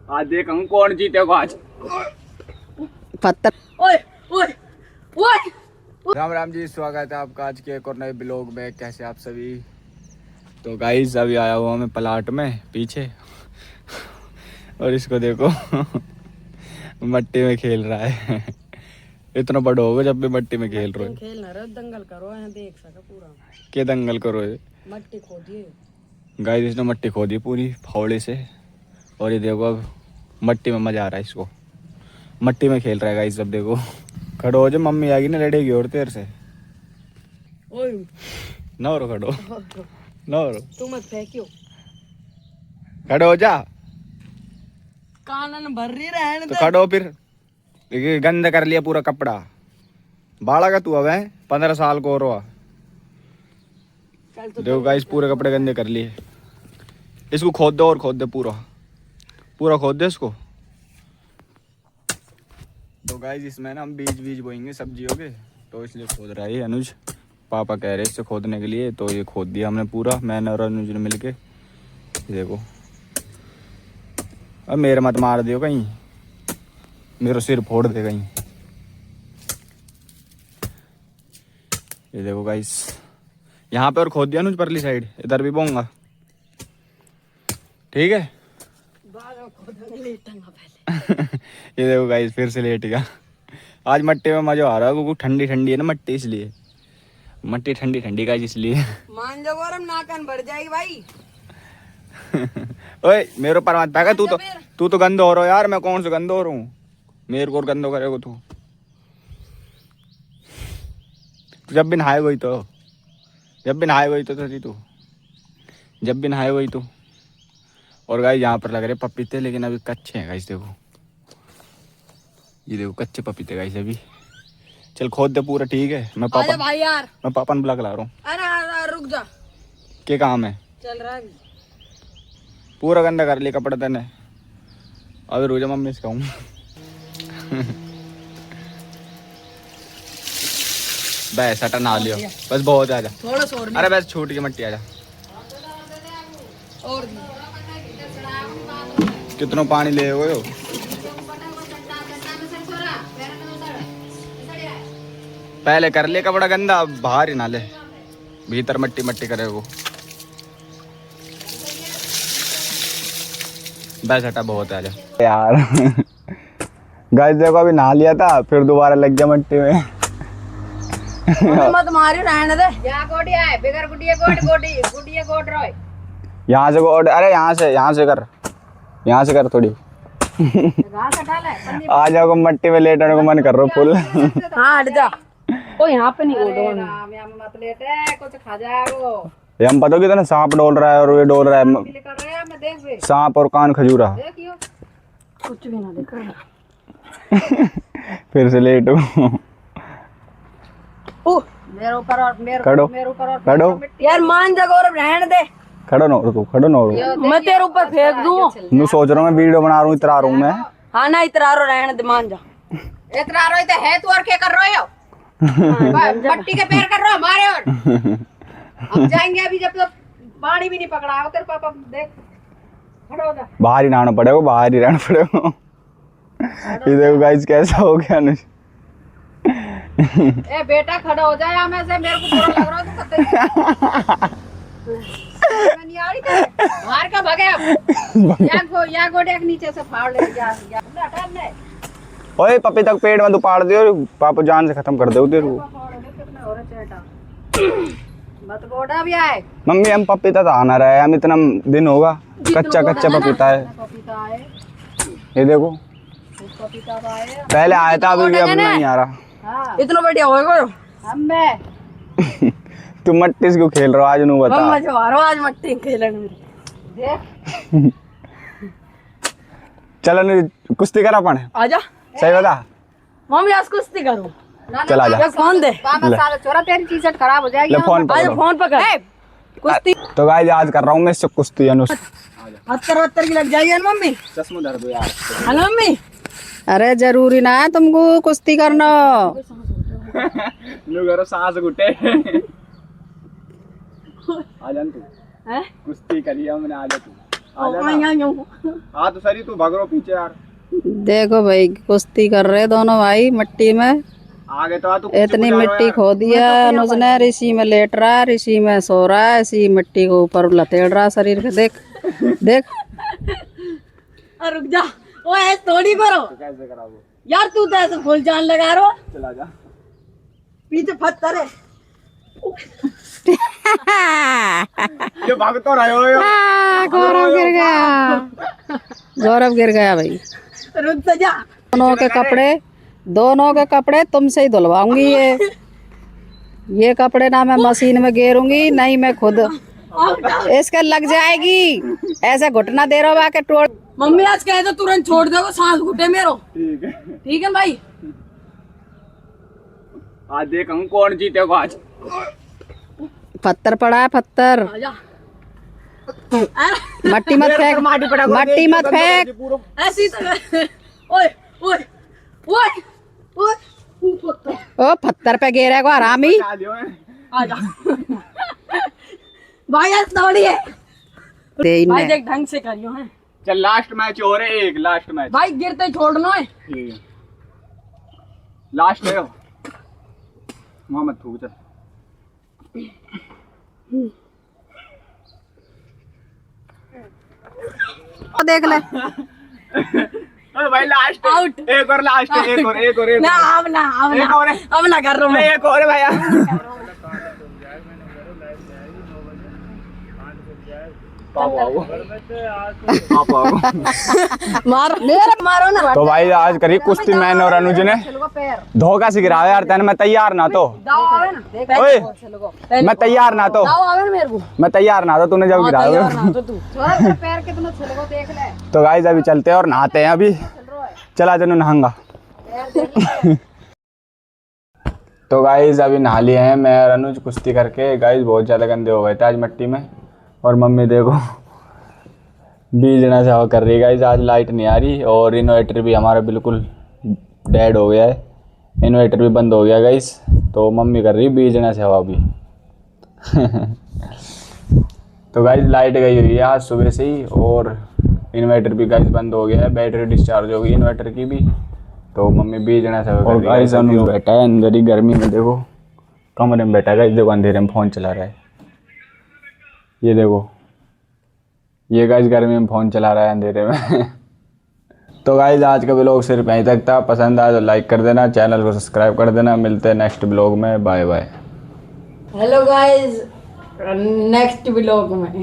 आज देखूं कौन जीतेगा आज। पत्थर। ओए ओए ओए। राम राम जी, स्वागत है आपका आज के एक और नए ब्लॉग में। कैसे आप सभी। तो गाइस अभी आया हुआ मैं प्लाट में पीछे और इसको देखो मट्टी में खेल रहा है। इतना बड़ा होगा जब भी मट्टी में खेल रहे हो। खेलना रे दंगल करो, यहाँ देख सका पूरा। क्या दंगल करो ये? मट्टी खोदिए गाइस, इसने मट्टी खोदी पूरी फावड़े से और ये देखो अब मट्टी में मजा आ रहा है इसको। मट्टी में खेल रहा है गाइस। अब देखो खड़ो हो जा, मम्मी आएगी ना लड़ेगी और तेरे से। ओए ना हो खड़ो ना हो तू मत फेंकियो। खड़ो हो जा। कानन भर रही रहने तो खड़ो फिर। देखिए गंदा कर लिया पूरा कपड़ा। बाड़ा का तू अब है 15 साल को और हुआ। देखो गाइस पूरे कपड़े गंदे कर लिए। इसको खोद दो और खोद दे पूरा पूरा खोद दे इसको। तो गाइस इसमें ना हम बीज बोएंगे सब्जियों के, तो इसलिए खोद रहा है अनुज। पापा कह रहे इससे खोदने के लिए, तो ये खोद दिया हमने पूरा, मैंने और अनुज ने मिलके। देखो अब मेरे मत मार दियो कहीं, मेरा सिर फोड़ दे कहीं। ये देखो गाइस यहाँ पे और खोद दिया अनुज परली साइड, इधर भी बोऊंगा ठीक है। ये देखो गाइस फिर से लेट गया। आज मट्टी में मजा आ रहा है क्योंकि ठंडी ठंडी है ना मट्टी, इसलिए मट्टी ठंडी ठंडी गाइस इसलिए। मान जाओ गरम नाकन भर जाएगी भाई। ओए मेरे ऊपर मत फेंका। तू तो गंदा हो रहा है यार। मैं कौन से गंदा हो रहा हूँ? मेरे को और गंदा करेगा तू। जब भी नहाए वही तो जब भी नहाए वही तो तू जब भी नहाए वही तो। और गाइस यहाँ पर लग रहे पपीते, लेकिन अभी कच्चे हैं गाइस। देखो ये देखो कच्चे पपीते गाइस अभी। चल खोद दे पूरा ठीक है। मैं भाई यार पापा ने बुला के ला रहा हूँ। अरे रुक जा, क्या काम है? चल रहा है पूरा गंदा कर लिया कपड़ा तेने। अभी रुक जा, मम्मी से कहूँ। बस हटा नहा लियो बस, बहुत आजा थोड़ा सा और। अरे बस छूट गई मट्टी, आजा। और कितना पानी ले हो? पहले कर ले कपड़ा गंदा, अब बाहर ही ना ले, भीतर मट्टी मट्टी करे वो। बस हटा बहुत है, आजा यार। गाइस देखो अभी नहा लिया था फिर दोबारा लग गया मट्टी में। मत मारियो रहने दे। या गोटिया है बिगर गुडिया गोट रोय। यहाँ से गोट, अरे यहाँ से कर थोड़ी। घास हटा ले। आ जाओ मट्टी में लेटने को मन कर रहा हूँ फुल। हाँ हट जा। ओ यहाँ पे नहीं गोडो मत लेटे, कुछ खा जाएगो। ये हम पता कि सांप डोल रहा है और ये डोल रहा है सांप और कान खजूरा। कुछ भी ना देख रहा। फिर से लेट हो। मेरे ऊपर और खड़ो यार मान जा गौरव रहने दे। खड़ो ना मैं तेरे ऊपर फेंक दूं। मैं सोच रहा हूँ मैं वीडियो बना रहा हूँ, इतरा रहा हूँ मैं। हाँ ना इतरा रो रहने दे, मान जा। इतरा रो तो है तू और क्या कर रहे हो? मट्टी के पैर कर रहे हो हमारे। और अब जाएंगे अभी जब तक पानी भी नहीं पकड़ा हो तेरे पापा। देख खड़ा हो जा। बाहर ही रहना पड़ेगा। ये देखो गाइस कैसा हो गया अनुज। ए बेटा खड़ा हो जाए, हमें से मेरे को बुरा लग रहा है तू कतई। मैं नहीं आ रही तेरे बाहर का भागे अब। या गोडे के नीचे से फाड़ ले जा हटा ले। ओए पपी तक पेड़ में तू पाड़ दियो, पापा जान से खत्म कर दे तेरे को। मत गोडा भी आए। मम्मी हम पपीता तो आना रहा है, हम इतना दिन होगा कच्चा पपीता है। ये देखो पहले आया था अभी भी अब नहीं आ रहा। हाँ। इतना बढ़िया होएगा हमें। तू मट्टी से क्यों खेल रहा आज नू बता। मम्मा जो आ रहा आज मट्टी खेलने में देख। चल कुश्ती करा अपन। आजा सही बता। मम्मी आज कुश्ती करूं। चल आजा। फोन दे। साला चोरा तेरी टी शर्ट खराब हो जाएगी। फोन पकड़ कुश्ती। तो गाइस आज कर रहा हूँ मैं इससे कुश्ती। अनुज 70 की लग जाएगी मम्मी। चश्मा धर दो यार। Hello mummy. अरे जरूरी ना है तुमको कुश्ती करना। सांस घुटे। आ जा तू कुश्ती करी हमने, आ जा तू। हाँ तो सरी तू भाग रो पीछे यार। देखो भाई कुश्ती कर रहे दोनों भाई मिट्टी में। आगे तो आ तू इतनी मिट्टी खो दिया अनुज ने। ऋषि में लेट रहा है, ऋषि में सो रहा है, इसी मिट्टी को ऊपर लतेड़ रहा शरीर पे। देख देख रुक जा, वो ऐसे थोड़ी करो कैसे करा वो? यार, तू तो ऐसे फुल जान लगा रो। चला जा। पीछे पत्थर है। ये भाग तो रहे हो गौरव गिर गया, गौरव गिर गया भाई। रुक तो जा। दोनों के कपड़े तुमसे ही धुलवाऊंगी। ये कपड़े ना मैं मशीन में गेरूंगी, नहीं मैं खुद। इसके लग जाएगी। ऐसे घुटना दे रहा के टोड़। मम्मी आज कहे तो तुरंत छोड़ दो, सांस घुटे मेरो। ठीक है। ठीक है भाई। आज देखूं कौन जीतेगा आज। पत्थर पड़ा है, पत्थर। आजा। मट्टी मत फेंक, मट्टी मत फेंक। ऐसी तो ओए ओए ओए ओए ओ पत्थर पे गिरा को हरामी। आजा भाई, ऐसे थोड़ी है भाई। देख ढंग से करियो है। चल लास्ट मैच हो रहे, एक लास्ट मैच भाई गिरते छोड़ना है। ठीक है, लास्ट है वहां मत थूक। चल देख ले। अरे भाई लास्ट आउट। एक और लास्ट है, एक और एक और एक ना और। अब ना कर रहा हूँ मैं। एक और है भैया। पापा आओ, पापा आओ। मारो मेरे, मारो ना। तो भाई आज करी कुश्ती मैंने और अनुज ने। धोखा से गिराया यार तेने। मैं तैयार ना तो। दाव आवे ना। ओए मैं तैयार ना तो। दाव आवे ना मेरे को। मैं तैयार ना तो, तूने जब गिराया। तैयार ना तो तू। पैर कितना छिलको देख ले। तो गाइस अभी चलते हैं और नहाते हैं अभी। चला जनू नहाऊंगा। तो गाइस अभी नहा लिए हैं मैं और अनुज कुश्ती करके। गाइस बहुत ज़्यादा गंदे हो गए थे आज मिट्टी में। और मम्मी देखो बीजना से हवा कर रही है। गाइस आज लाइट नहीं आ रही और इन्वर्टर भी हमारा बिल्कुल डेड हो गया है। इन्वर्टर भी बंद हो गया गाइस। तो मम्मी कर रही है बीजना से हवा भी। तो गाइस लाइट गई हुई है आज सुबह से ही और इन्वर्टर भी गाइस बंद हो गया है। बैटरी डिस्चार्ज हो गई इन्वर्टर की भी। तो मम्मी बीजना से हवा कर रही है। गाइस अनुज बैठा है अंदर ही गर्मी में। देखो कमरे में बैठा है गाइस। देखो अंधेरे में फ़ोन चला रहा है। ये देखो ये गाइस गर्मी में फ़ोन चला रहा है अंधेरे में। तो गाइस आज का व्लॉग सिर्फ यहीं तक था। पसंद आया तो लाइक कर देना, चैनल को सब्सक्राइब कर देना। मिलते हैं नेक्स्ट व्लॉग में। Bye bye. Hello guys, next vlog में।